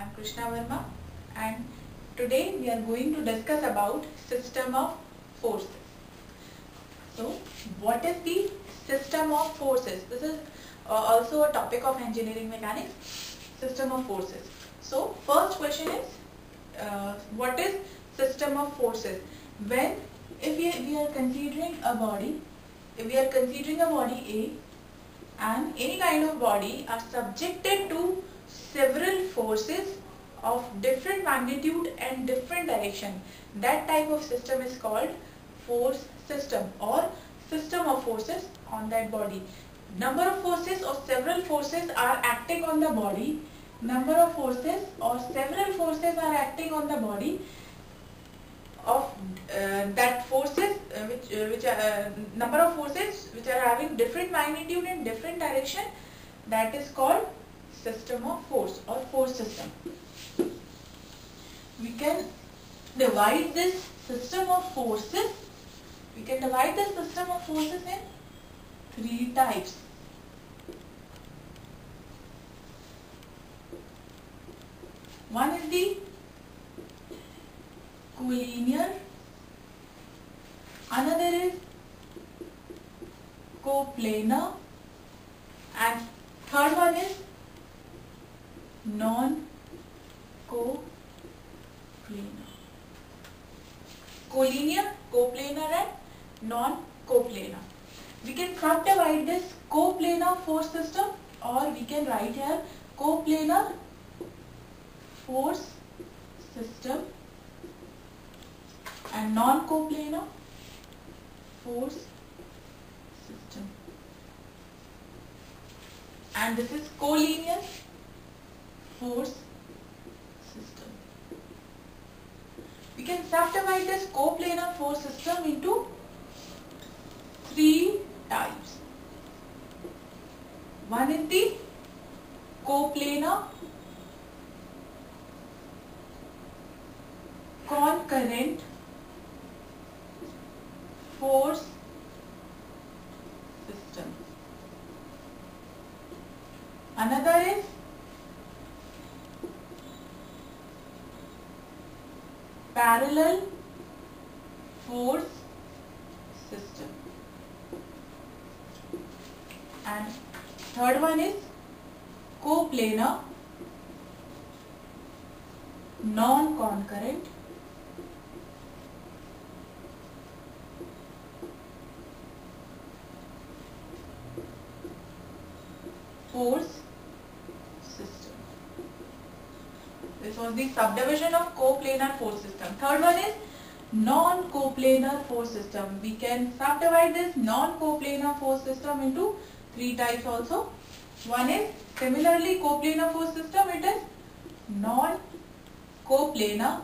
am Krishna Verma, and today we are going to discuss about system of forces. So, what is the system of forces? This is also a topic of engineering mechanics, system of forces. So, first question is, what is system of forces? When, if we are considering a body, A, and any kind of body are subjected to several forces of different magnitude and different direction, that type of system is called force system or system of forces on that body. Number of forces or several forces are acting on the body. Number of forces or several forces are acting on the body of that forces number of forces which are having different magnitude and different direction, that is called system of force or force system. We can divide this system of forces in three types. One is the collinear, another is coplanar, and third one is non-coplanar. Collinear, coplanar and non-coplanar. We can subdivide this coplanar force system, or we can write here coplanar force system and non-coplanar force system, and this is collinear force system. We can subdivide this coplanar force system into three types. One is the coplanar concurrent force system. Another is parallel force system, and third one is coplanar non-concurrent force system. This was the subdivision of coplanar force system. Third one is non-coplanar force system. We can subdivide this non-coplanar force system into three types also. One is similarly coplanar force system. It is non-coplanar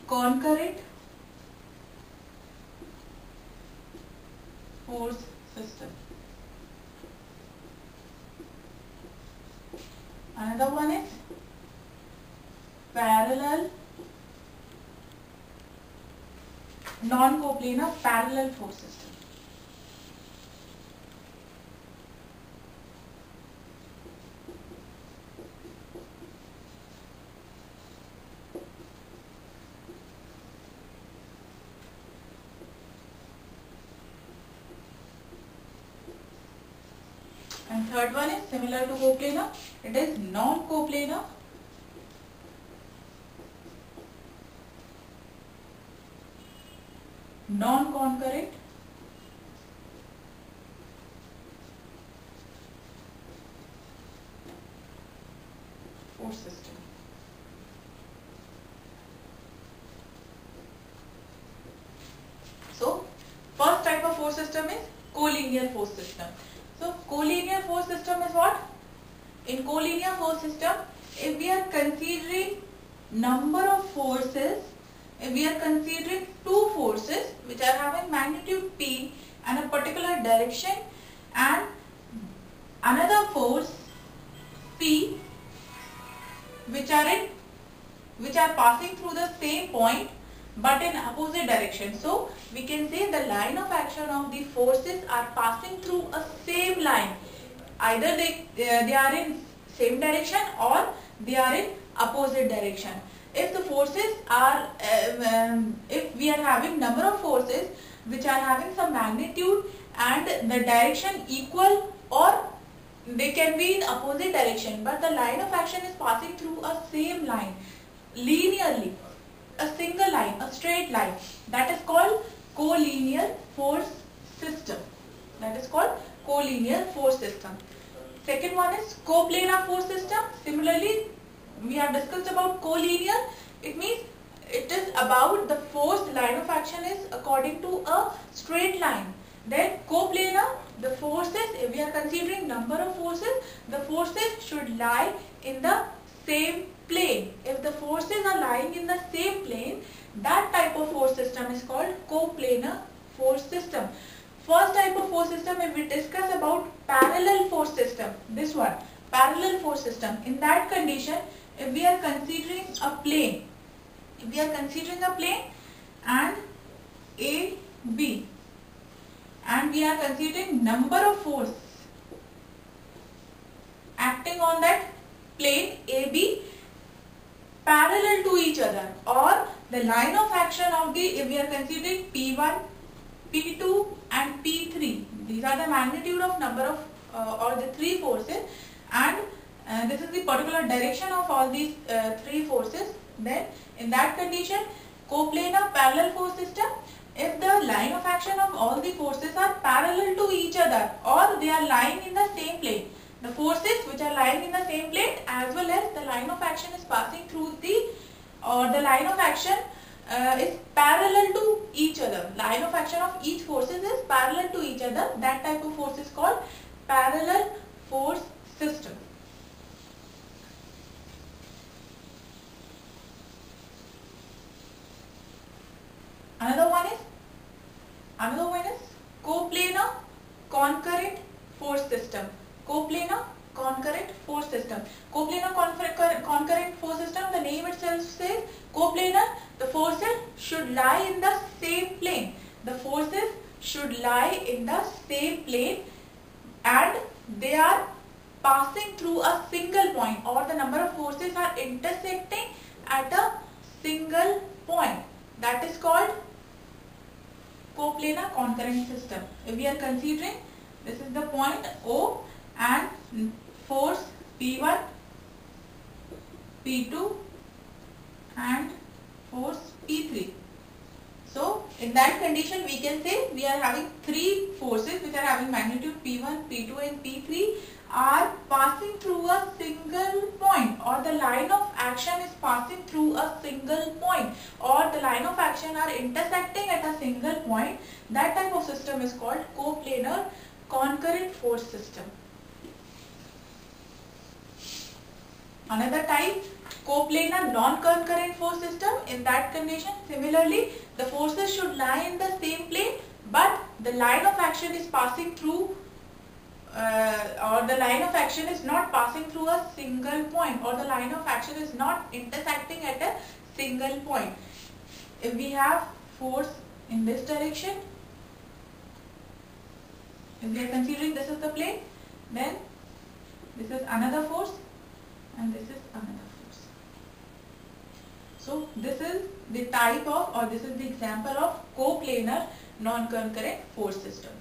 concurrent force system. Another one is parallel non-coplanar parallel force system. And third one is similar to coplanar. It is non-coplanar non-concurrent force system. So, first type of force system is collinear force system. So, collinear force system is what? In collinear force system, if we are considering number of forces, if we are considering two forces which are having magnitude P and a particular direction, and another force P which are passing through the same point but in opposite direction. So we can say the line of action of the forces are passing through a same line. Either they are in same direction or they are in opposite direction. If the forces are, if we are having number of forces which are having some magnitude and the direction equal, or they can be in opposite direction, but the line of action is passing through a same line linearly, a single line, a straight line, that is called collinear force system. That is called collinear force system. Second one is coplanar force system. Similarly, we have discussed about collinear. It means it is about the force, line of action is according to a straight line. Then coplanar, the forces, if we are considering number of forces, the forces should lie in the same plane. If the forces are lying in the same plane, that type of force system is called coplanar force system. First type of force system, if we discuss about parallel force system, this one, parallel force system. In that condition, if we are considering a plane, and A, B, and we are considering number of force acting on that plane AB parallel to each other, or the line of action of the, if we are considering P1, P2 and P3, these are the magnitude of number of or the three forces, and this is the particular direction of all these three forces. Then in that condition, coplanar parallel force system, if the line of action of all the forces are parallel to each other or they are lying in the same plane, the forces which are lying in the same plane as well as the line of action is passing through the, or the line of action is parallel to each other, line of action of each forces is parallel to each other, that type of force is called parallel force system. Another one is coplanar concurrent force system. Coplanar concurrent force system. Coplanar concurrent force system, the name itself says coplanar, the forces should lie in the same plane. The forces should lie in the same plane and they are passing through a single point, or the number of forces are intersecting at a single point. That is called coplanar concurrent system. If we are considering, this is the point O and force P1, P2 and force P3. So in that condition we can say we are having three forces which are having magnitude P1, P2 and P3 are passing through a single point, or the line of action is passing through a single point, or the line of action are intersecting at a single point. That type of system is called coplanar concurrent force system. Another type, coplanar non-concurrent force system. In that condition, similarly, the forces should lie in the same plane, but the line of action is passing through or the line of action is not passing through a single point, or the line of action is not intersecting at a single point. If we have force in this direction, if we are considering this is the plane, then this is another force and this is another force. So this is the type of, or this is the example of coplanar non-concurrent force system.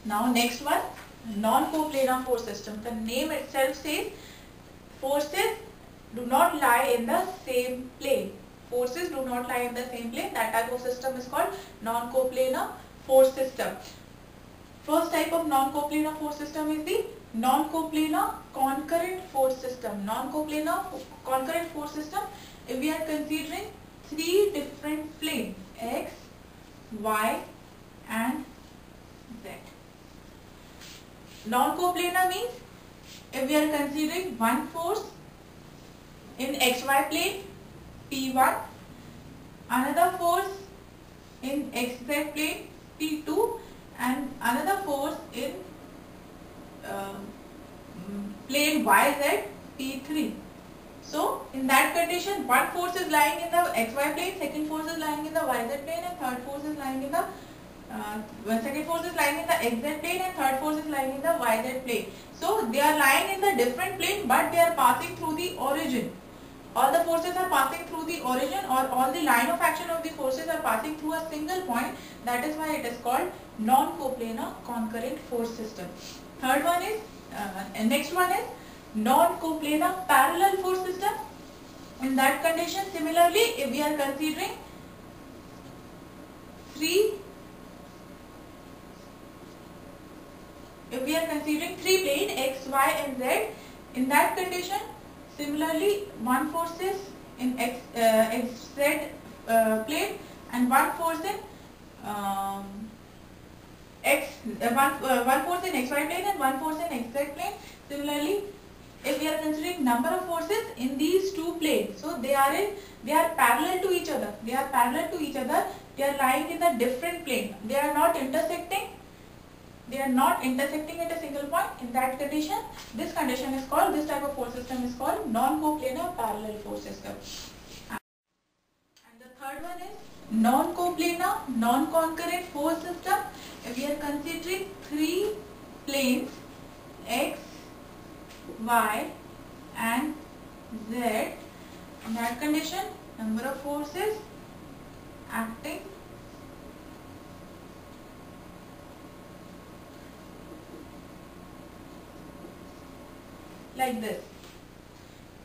Now next one, non-coplanar force system. The name itself says forces do not lie in the same plane. Forces do not lie in the same plane. That type of system is called non-coplanar force system. First type of non-coplanar force system is the non-coplanar concurrent force system. Non-coplanar concurrent force system, if we are considering three different planes, X, Y and Z. Non-coplanar means if we are considering one force in XY plane P1, another force in XZ plane P2 and another force in plane YZ P3. So in that condition, one force is lying in the XY plane, second force is lying in the YZ plane and third force is lying in the second force is lying in the xz plane and third force is lying in the yz plane. So they are lying in the different plane, but they are passing through the origin. All the forces are passing through the origin, or all the line of action of the forces are passing through a single point. That is why it is called non-coplanar concurrent force system. Third one is, next one is non-coplanar parallel force system. In that condition, similarly, if we are considering three plane x, y and z, in that condition, similarly one force is in xz plane and one force in one force in xy plane and one force in xz plane. Similarly, if we are considering number of forces in these two planes, so they are parallel to each other. They are lying in a different plane. They are not intersecting. At a single point. In that condition, this type of force system is called non-coplanar parallel force system. And the third one is non-coplanar non-concurrent force system. If we are considering three planes x, y and z, in that condition, number of forces acting like this.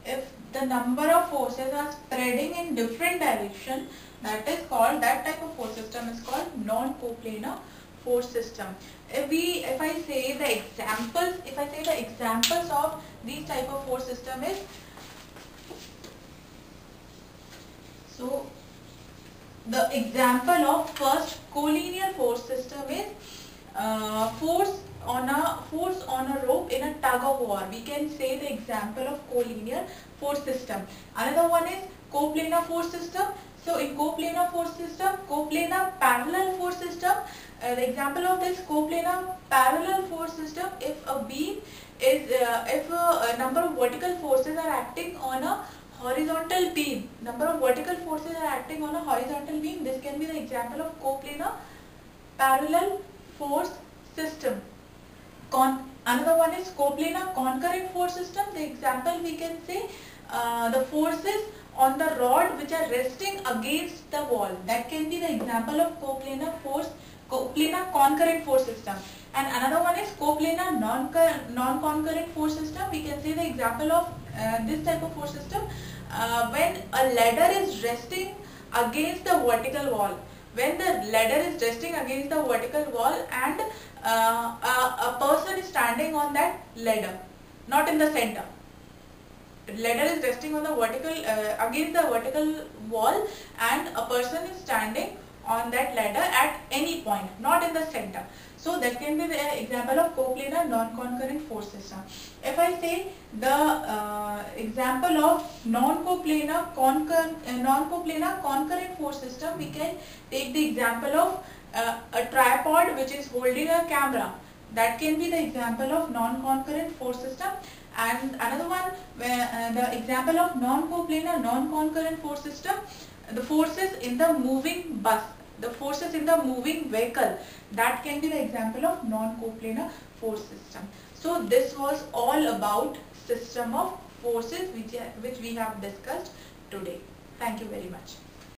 If the number of forces are spreading in different direction, that type of force system is called non-coplanar force system. If I say the examples of these type of force system is, so the example of first collinear force system is force on a rope in a tug of war. We can say the example of collinear force system. Another one is coplanar force system. So in coplanar force system, coplanar parallel force system, the example of this coplanar parallel force system, if a beam is, if a number of vertical forces are acting on a horizontal beam, this can be the example of coplanar parallel force system. Another one is coplanar concurrent force system. The example we can say the forces on the rod which are resting against the wall. That can be the example of coplanar concurrent force system. And another one is coplanar non-concurrent force system. We can say the example of this type of force system when a ladder is resting against the vertical wall. When the ladder is resting against the vertical wall and a person is standing on that ladder, not in the center. Ladder is resting on the vertical against the vertical wall, and a person is standing on that ladder at any point, not in the center. So that can be the example of coplanar non-concurrent force system. If I say the example of non-coplanar concurrent force system, we can take the example of a tripod which is holding a camera. That can be the example of non-concurrent force system. And another one, where the example of non-coplanar non-concurrent force system, the forces in the moving bus, the forces in the moving vehicle, that can be the example of non-coplanar force system. So this was all about system of forces which we have discussed today. Thank you very much.